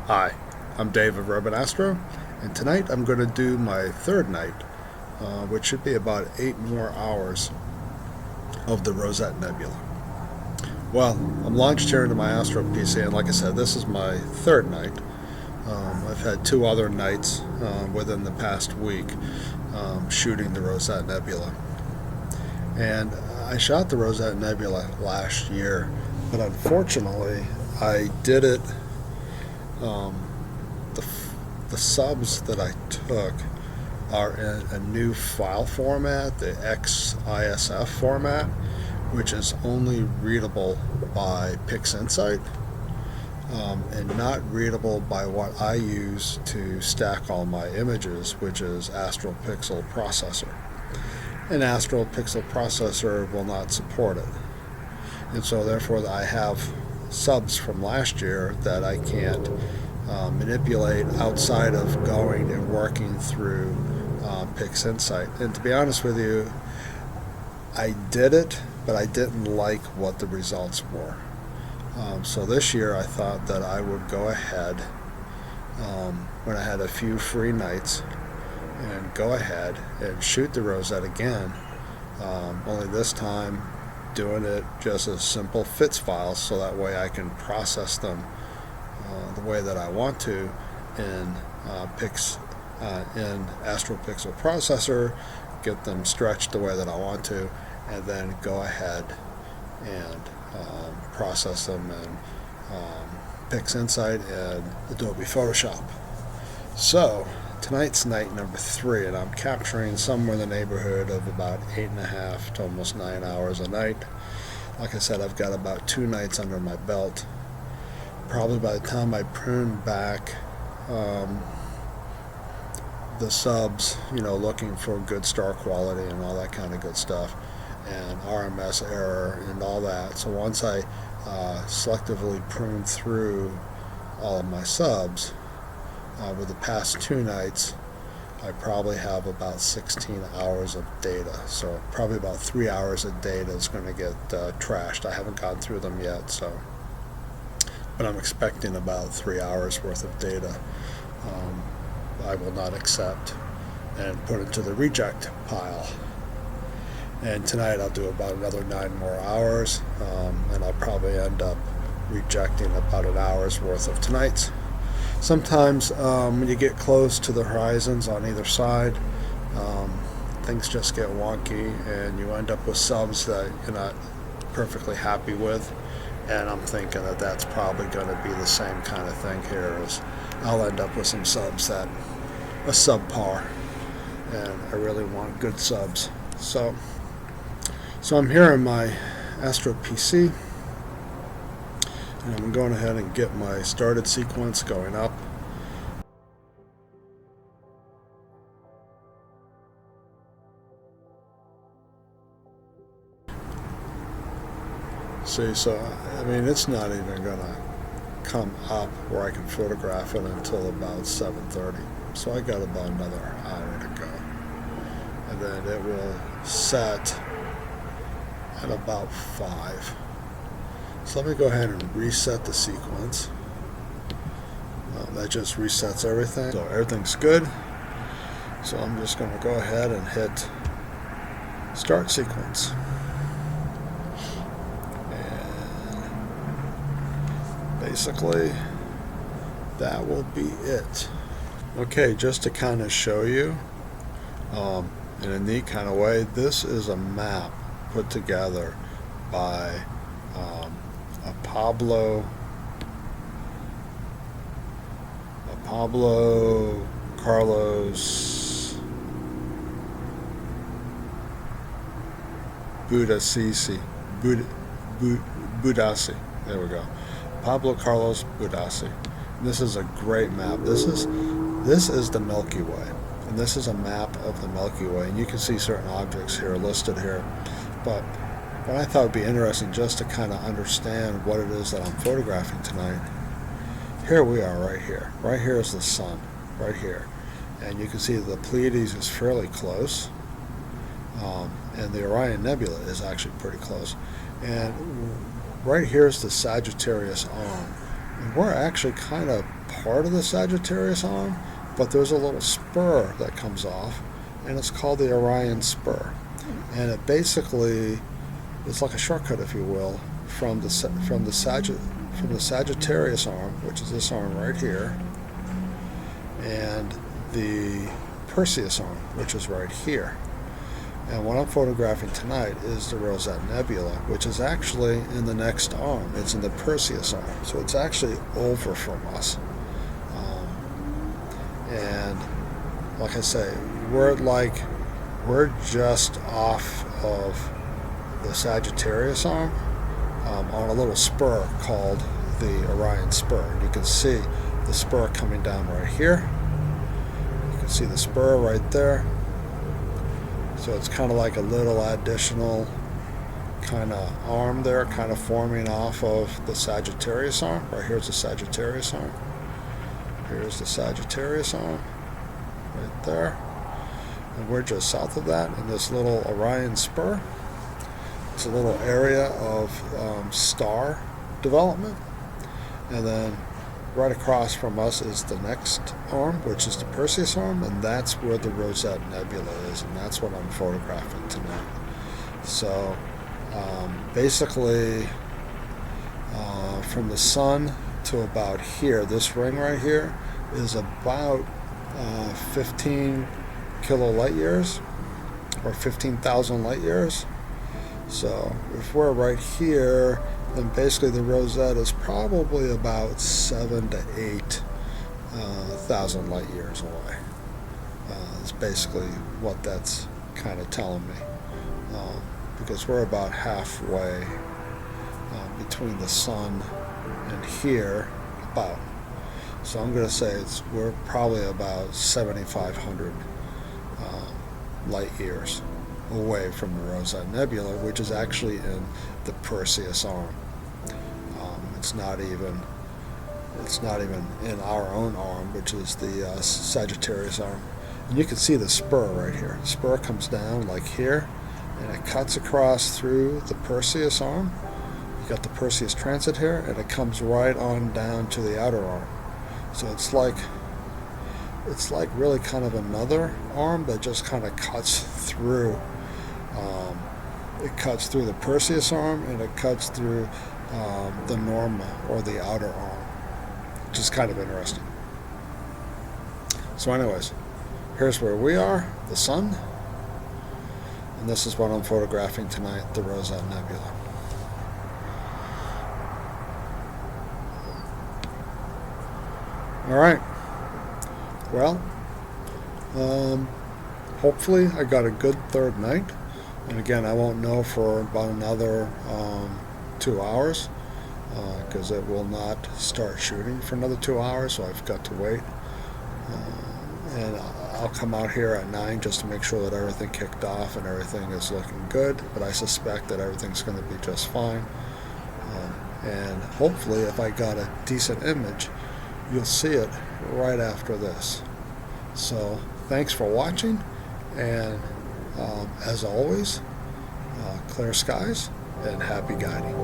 Hi, I'm Dave of Urban Astro, and tonight I'm going to do my third night, which should be about 8 more hours of the Rosette Nebula. Well, I'm launched here into my Astro PC, and like I said, this is my third night. I've had 2 other nights within the past week shooting the Rosette Nebula. And I shot the Rosette Nebula last year, but unfortunately I did it the subs that I took are in a new file format, the XISF format, which is only readable by PixInsight and not readable by what I use to stack all my images, which is Astro Pixel Processor. And Astro Pixel Processor will not support it. And so therefore I have subs from last year that I can't manipulate outside of going and working through PixInsight. And to be honest with you, I did it, but I didn't like what the results were. So this year I thought that I would go ahead when I had a few free nights and go ahead and shoot the Rosette again, only this time doing it just as simple FITS files, so that way I can process them the way that I want to in Astro Pixel Processor, get them stretched the way that I want to, and then go ahead and process them in PixInsight and Adobe Photoshop. So tonight's night number 3, and I'm capturing somewhere in the neighborhood of about 8.5 to almost 9 hours a night. Like I said, I've got about 2 nights under my belt. Probably by the time I prune back the subs, looking for good star quality and all that kind of good stuff, and RMS error and all that. So once I selectively prune through all of my subs, with the past 2 nights, I probably have about 16 hours of data. So probably about 3 hours of data is going to get trashed. I haven't gone through them yet, but I'm expecting about 3 hours worth of data I will not accept and put into the reject pile. And tonight I'll do about another 9 more hours, and I'll probably end up rejecting about an hour's worth of tonight's. Sometimes when you get close to the horizons on either side, things just get wonky and you end up with subs that you're not perfectly happy with. And I'm thinking that that's probably going to be the same kind of thing here, as I'll end up with some subs that are subpar, and I really want good subs. So I'm here in my Astro PC, and I'm going ahead and get my started sequence going up. See, so I mean, it's not even going to come up where I can photograph it until about 7:30. So I got about another hour to go, and then it will set at about 5. So let me go ahead and reset the sequence. That just resets everything. So everything's good. So I'm just going to go ahead and hit start sequence. Basically, that will be it. Okay, just to kind of show you in a neat kind of way, this is a map put together by a Pablo Carlos Budassi. There we go. Pablo Carlos Budassi. This is a great map. This is the Milky Way, and this is a map of the Milky Way, and you can see certain objects here listed here. But what I thought would be interesting, just to kind of understand what it is that I'm photographing tonight, here we are right here. Right here is the sun, right here. And you can see the Pleiades is fairly close, and the Orion Nebula is actually pretty close. And right here is the Sagittarius arm. And we're actually kind of part of the Sagittarius arm, but there's a little spur that comes off, and it's called the Orion spur. And it basically, it's like a shortcut, if you will, from the Sagittarius arm, which is this arm right here, and the Perseus arm, which is right here. And what I'm photographing tonight is the Rosette Nebula, which is actually in the next arm. It's in the Perseus arm, so it's actually over from us. And like I say, we're just off of the Sagittarius arm on a little spur called the Orion spur. And you can see the spur coming down right here. You can see the spur right there. So it's kind of like a little additional kind of arm there, kind of forming off of the Sagittarius arm. Right here's the Sagittarius arm. Here's the Sagittarius arm, right there. And we're just south of that in this little Orion spur. It's a little area of star development. And then right across from us is the next arm, which is the Perseus arm, and that's where the Rosette Nebula is, and that's what I'm photographing tonight. So basically from the sun to about here, this ring right here is about 15 kilo light years, or 15,000 light years. So if we're right here, then basically the Rosette is probably about 7 to 8 thousand light years away. It's basically what that's kind of telling me, because we're about halfway between the sun and here, about. So I'm going to say we're probably about 7,500 light years away from the Rosette Nebula, which is actually in the Perseus arm. It's not even in our own arm, which is the Sagittarius arm. And you can see the spur right here. The spur comes down like here, and it cuts across through the Perseus arm. You got the Perseus transit here, and it comes right on down to the outer arm. So it's like really kind of another arm that just kind of cuts through. It cuts through the Perseus arm, and it cuts through the Norma, or the outer arm, which is kind of interesting. So anyways, here's where we are, the sun, and this is what I'm photographing tonight, the Rosette Nebula. Alright, well, hopefully I got a good third night, and again, I won't know for about another 2 hours, because it will not start shooting for another 2 hours, so I've got to wait. And I'll come out here at 9 just to make sure that everything kicked off and everything is looking good, but I suspect that everything's going to be just fine. And hopefully, if I got a decent image, you'll see it right after this. So thanks for watching, and as always, clear skies and happy guiding.